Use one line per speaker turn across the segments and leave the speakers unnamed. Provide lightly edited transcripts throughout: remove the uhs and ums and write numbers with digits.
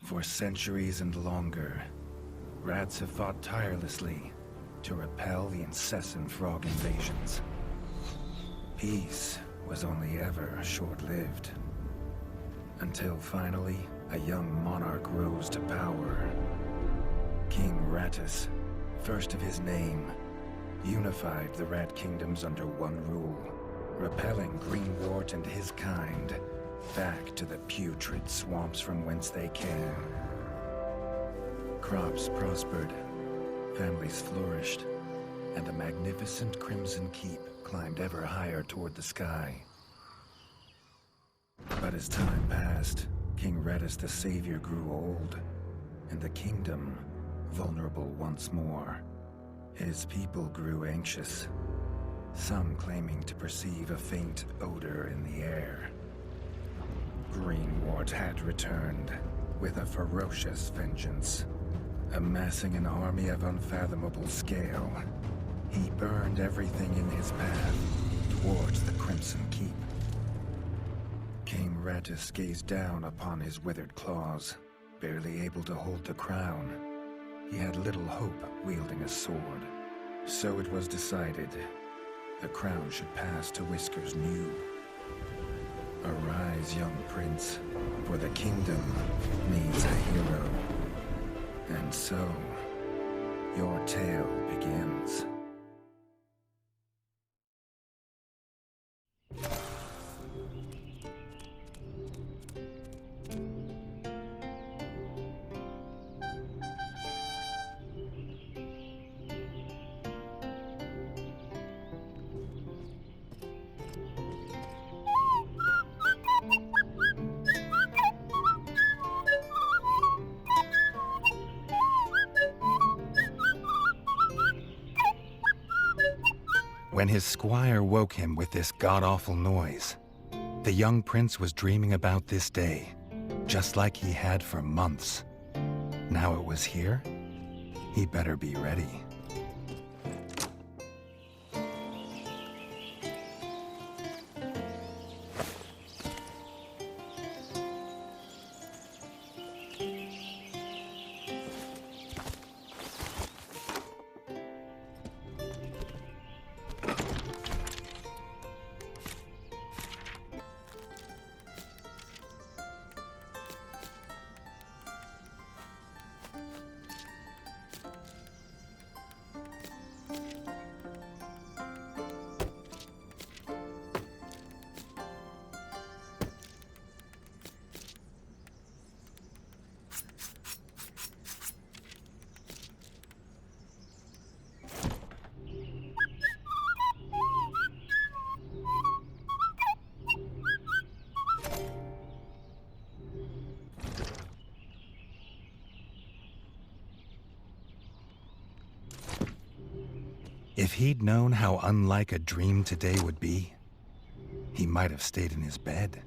For centuries and longer, rats have fought tirelessly to repel the incessant frog invasions. Peace was only ever short-lived. Until finally, a young monarch rose to power. King Rattus, first of his name, unified the Rat Kingdoms under one rule, repelling Greenwort and his kind back to the putrid swamps from whence they came. Crops prospered, families flourished, and a magnificent Crimson Keep climbed ever higher toward the sky. But as time passed, King Rattus the Savior grew old, and the kingdom vulnerable once more. His people grew anxious, some claiming to perceive a faint odor in the air. Greenwort had returned with a ferocious vengeance. Amassing an army of unfathomable scale, he burned everything in his path towards the Crimson Keep. King Rattus gazed down upon his withered claws, barely able to hold the crown. He had little hope wielding a sword. So it was decided the crown should pass to Whiskers New. Arise, young prince, for the kingdom needs a hero. And so, your tale begins. When his squire woke him with this god-awful noise, the young prince was dreaming about this day, just like he had for months. Now it was here, he better be ready. If he'd known how unlike a dream today would be, he might have stayed in his bed.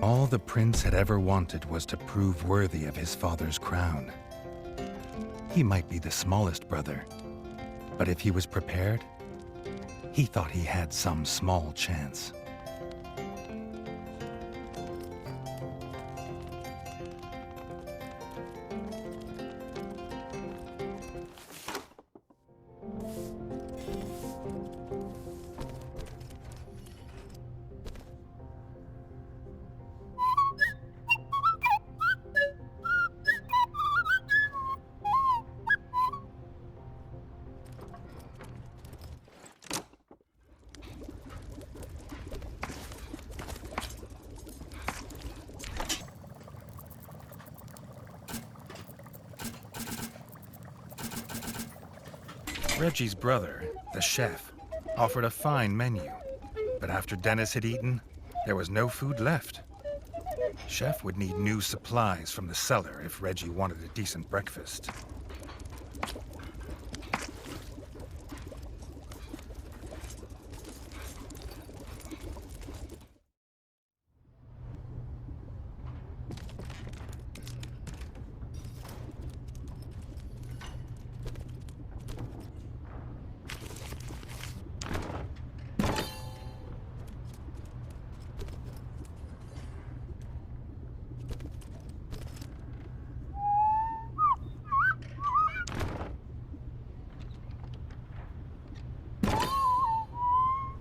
All the prince had ever wanted was to prove worthy of his father's crown. He might be the smallest brother, but if he was prepared, he thought he had some small chance. Reggie's brother, the chef, offered a fine menu, but after Dennis had eaten, there was no food left. Chef would need new supplies from the cellar if Reggie wanted a decent breakfast.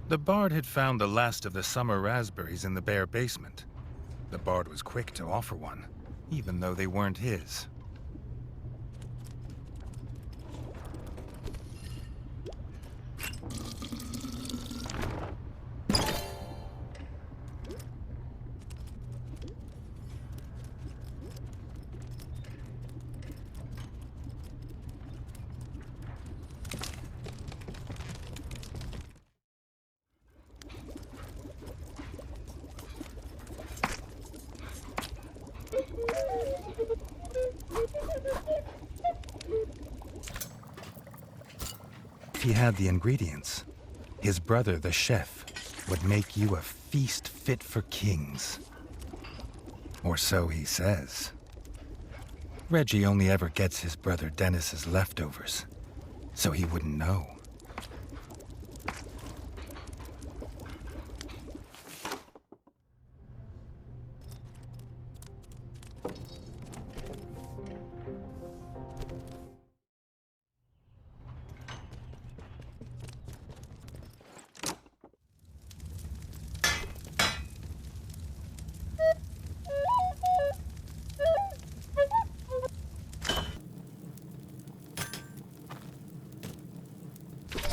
The Bard had found the last of the summer raspberries in the bare basement. The Bard was quick to offer one, even though they weren't his. He had the ingredients. His brother, the chef, would make you a feast fit for kings. Or so he says. Reggie only ever gets his brother Dennis's leftovers, so he wouldn't know.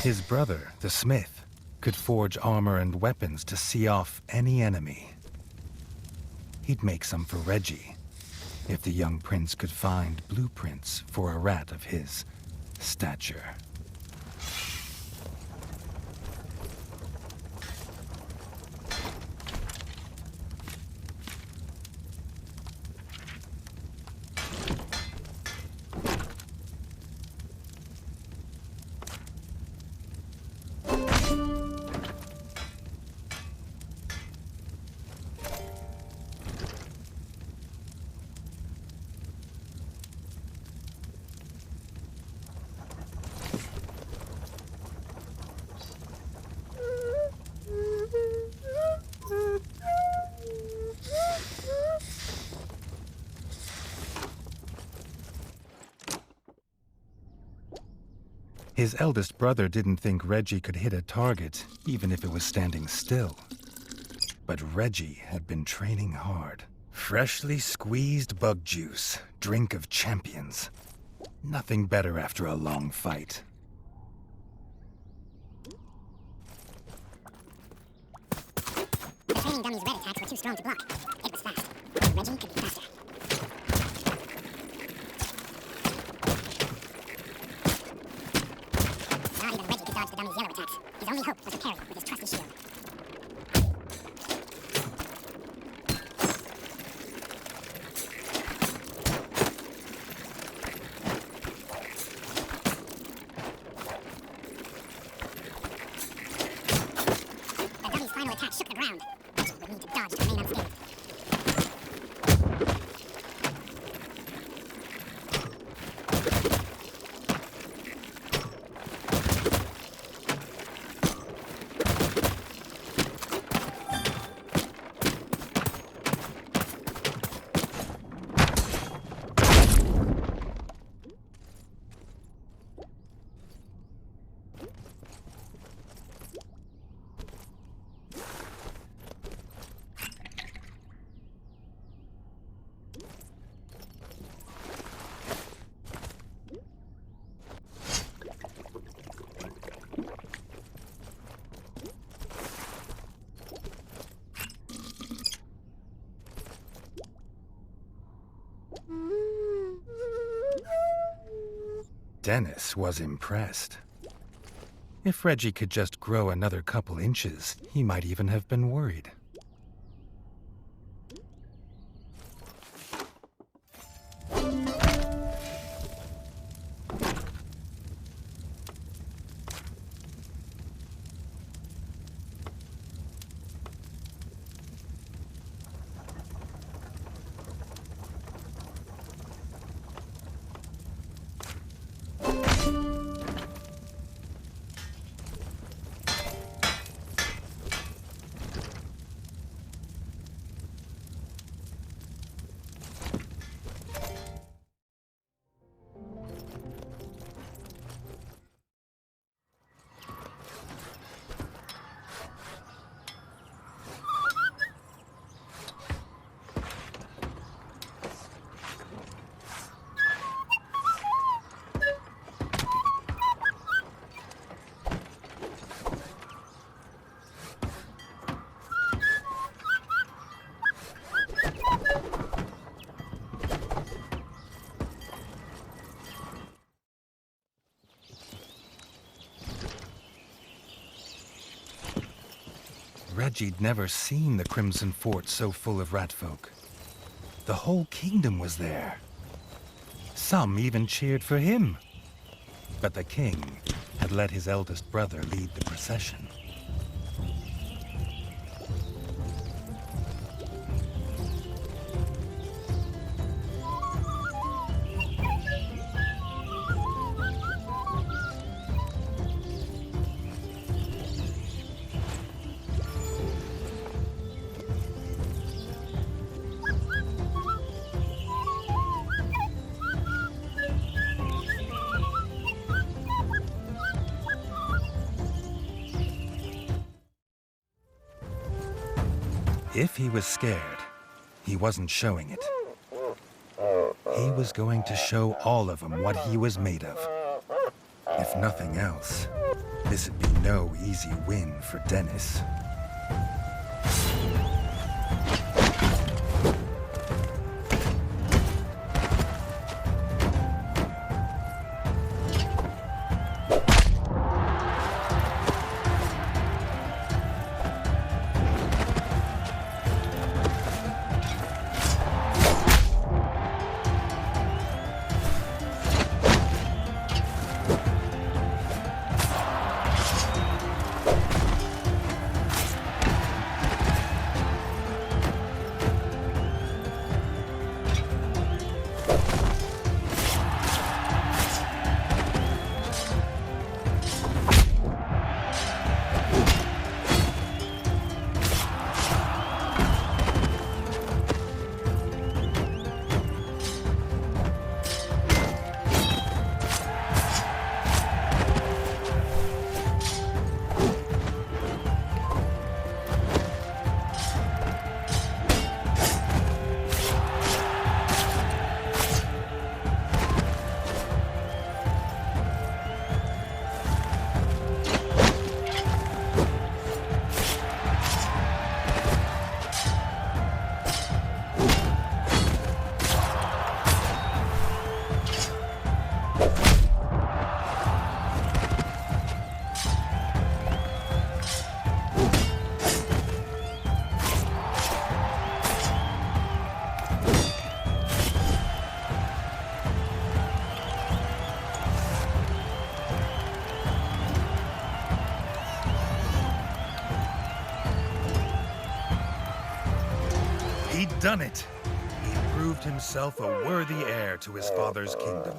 His brother, the smith, could forge armor and weapons to see off any enemy. He'd make some for Reggie, if the young prince could find blueprints for a rat of his stature. His eldest brother didn't think Reggie could hit a target, even if it was standing still. But Reggie had been training hard. Freshly squeezed bug juice, drink of champions. Nothing better after a long fight.
The training dummy's red attacks were too strong to block. It was fast. Reggie could be faster. Not even attacks. His only hope was to parry with his trusty shield. The dummy's final attack shook the ground. Reggie would need to dodge to remain unscathed.
Dennis was impressed. If Reggie could just grow another couple inches, he might even have been worried. Reggie'd never seen the Crimson Fort so full of ratfolk. The whole kingdom was there. Some even cheered for him. But the king had let his eldest brother lead the procession. If he was scared, he wasn't showing it. He was going to show all of them what he was made of. If nothing else, this'd be no easy win for Dennis. done it! He proved himself a worthy heir to his father's kingdom.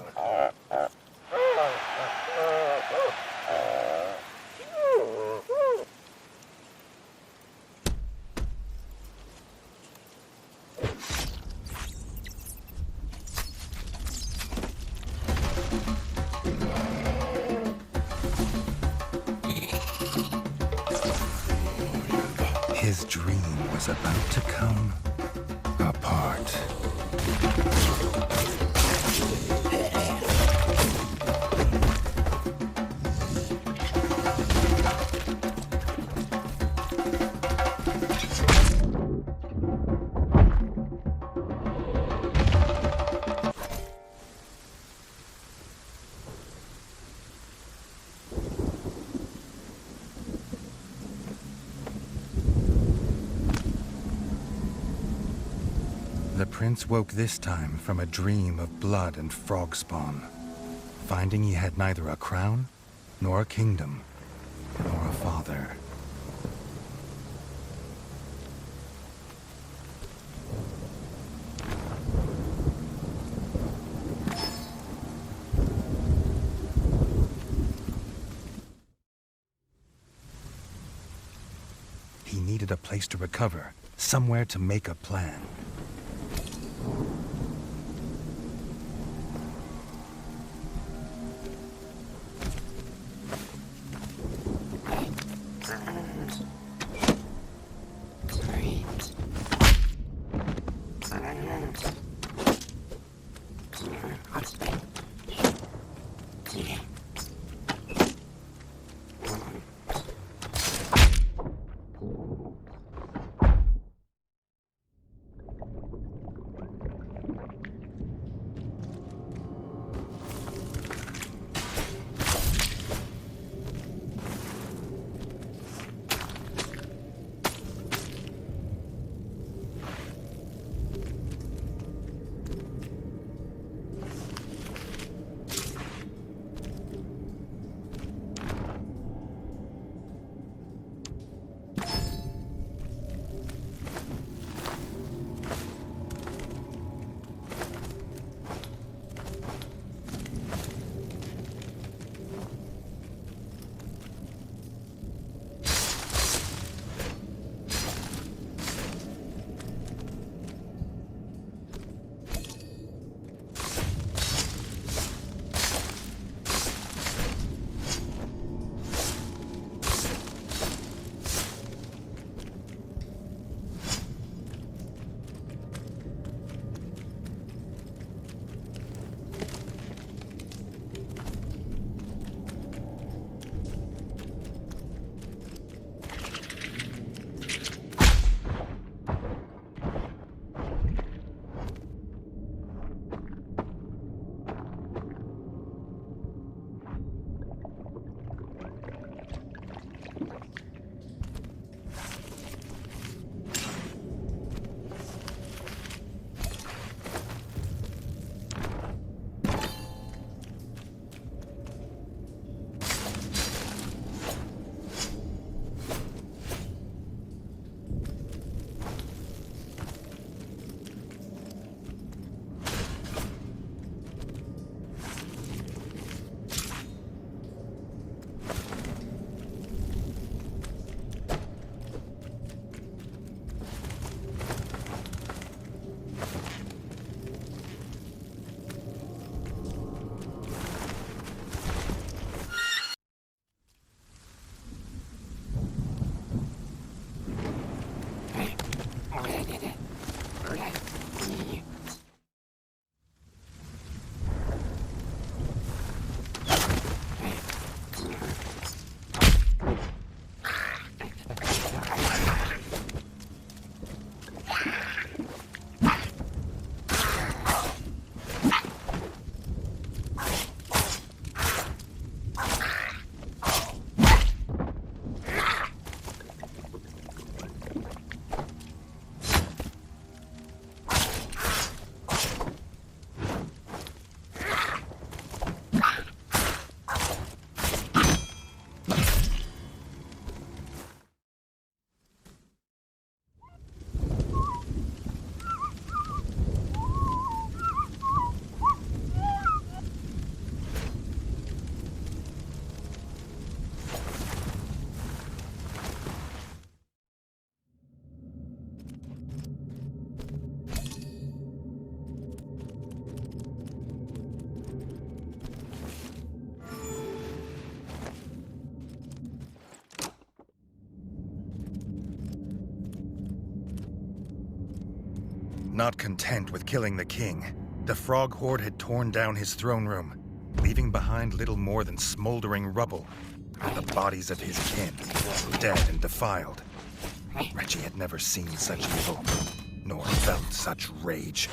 His dream was about to come apart. The prince woke this time from a dream of blood and frog spawn, finding he had neither a crown, nor a kingdom, nor a father. He needed a place to recover, somewhere to make a plan. not content with killing the king, the Frog Horde had torn down his throne room, leaving behind little more than smoldering rubble, the bodies of his kin, dead and defiled. Reggie had never seen such evil, nor felt such rage.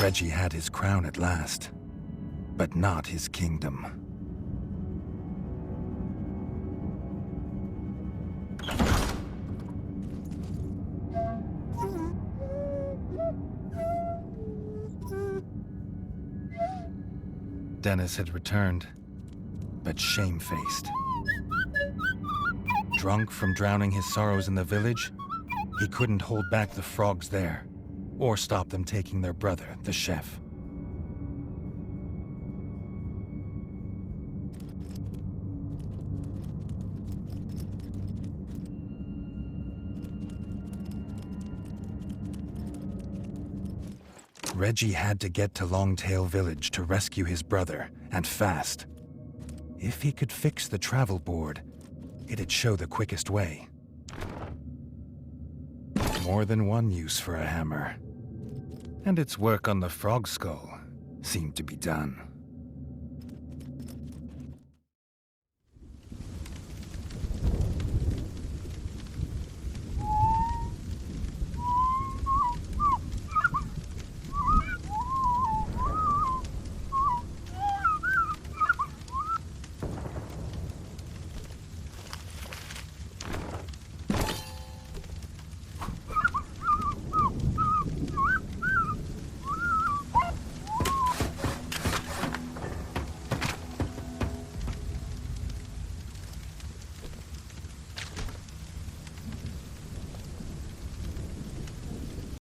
Reggie had his crown at last, but not his kingdom. Dennis had returned, but shamefaced. Drunk from drowning his sorrows in the village, he couldn't hold back the frogs there, or stop them taking their brother, the chef. Reggie had to get to Longtail Village to rescue his brother, and fast. If he could fix the travel board, it'd show the quickest way. More than one use for a hammer. And its work on the frog skull seemed to be done.